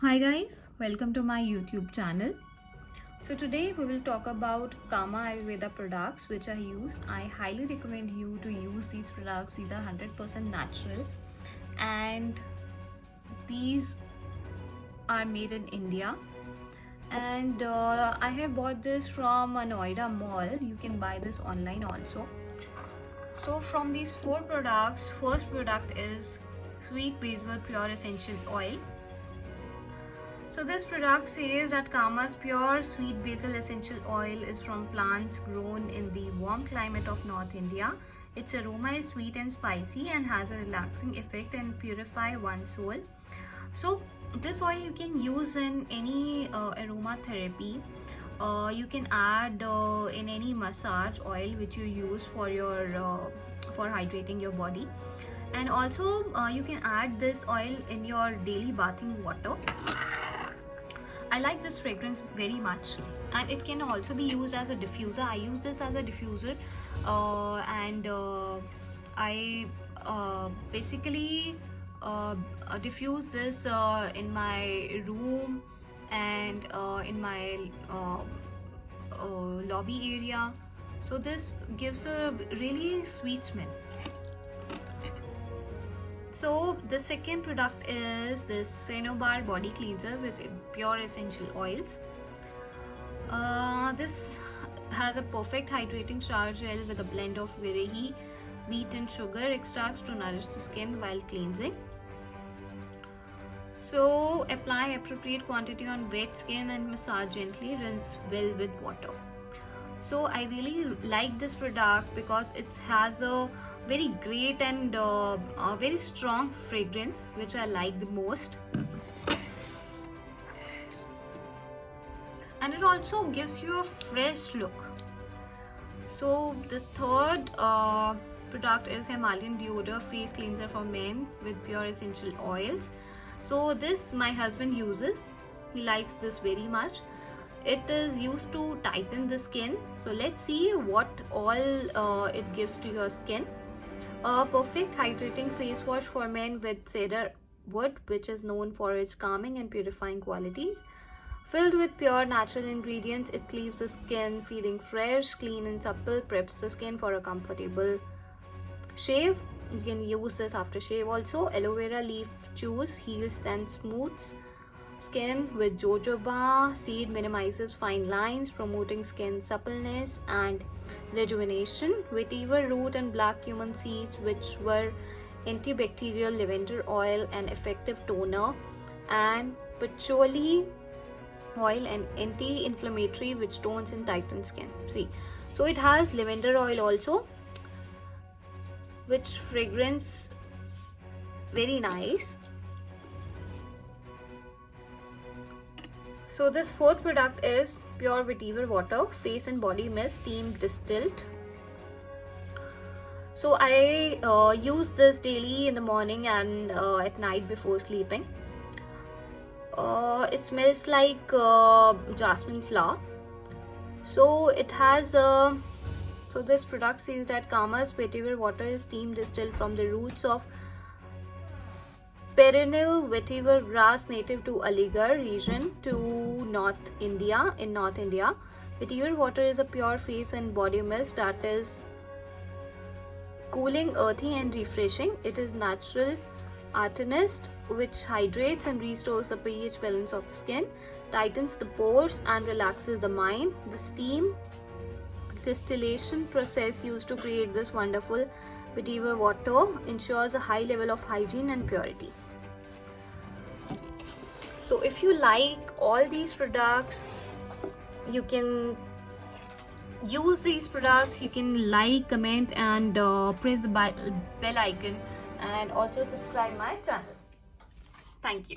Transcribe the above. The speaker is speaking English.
Hi guys, welcome to my YouTube channel. So today we will talk about Kama Ayurveda products which I use. I highly recommend you to use these products. These are 100% natural and these are made in India. And I have bought this from a Noida mall. You can buy this online also. So from these four products, first product is Sweet Basil Pure Essential Oil. So this product says that Kama's pure sweet basil essential oil is from plants grown in the warm climate of North India. Its aroma is sweet and spicy and has a relaxing effect and purify one's soul. So this oil you can use in any aromatherapy. You can add in any massage oil which you use for your for hydrating your body, and also you can add this oil in your daily bathing water. I like this fragrance very much, and it can also be used as a diffuser. I use this as a diffuser, and I basically diffuse this in my room and in my lobby area. So this gives a really sweet smell. So the second product is this Cenobar body cleanser with pure essential oils. This has a perfect hydrating shower gel with a blend of virehi, wheat and sugar extracts to nourish the skin while cleansing. So apply appropriate quantity on wet skin and massage gently, rinse well with water. So I really like this product because it has a very great and a very strong fragrance which I like the most, and it also gives you a fresh look. So this third product is Himalayan Deodor Face Cleanser for Men with pure essential oils. So this my husband uses. He likes this very much. It is used to tighten the skin. So let's see what all it gives to your skin. A perfect hydrating face wash for men with cedar wood, which is known for its calming and purifying qualities. Filled with pure natural ingredients, it leaves the skin feeling fresh, clean and supple, preps the skin for a comfortable shave. You can use this after shave also. Aloe vera leaf juice heals and smooths skin with jojoba seed, minimizes fine lines, promoting skin suppleness and rejuvenation. Vetiver root and black cumin seeds, which were antibacterial, lavender oil and effective toner, and patchouli oil and anti-inflammatory, which tones and tightens skin. See, so it has lavender oil also, which fragrance very nice. So this fourth product is Pure Vetiver Water Face and Body Mist Steam Distilled. So I use this daily in the morning and at night before sleeping. It smells like jasmine flower. So it has so this product says that Kama's Vetiver Water is steam distilled from the roots of perennial vetiver grass native to Aligarh region to North India. In North India, vetiver water is a pure face and body mist that is cooling, earthy and refreshing. It is natural artanist which hydrates and restores the pH balance of the skin, tightens the pores and relaxes the mind. The steam distillation process used to create this wonderful vetiver water ensures a high level of hygiene and purity. So if you like all these products, you can use these products. You can like, comment and press the bell icon, and also subscribe my channel. Thank you.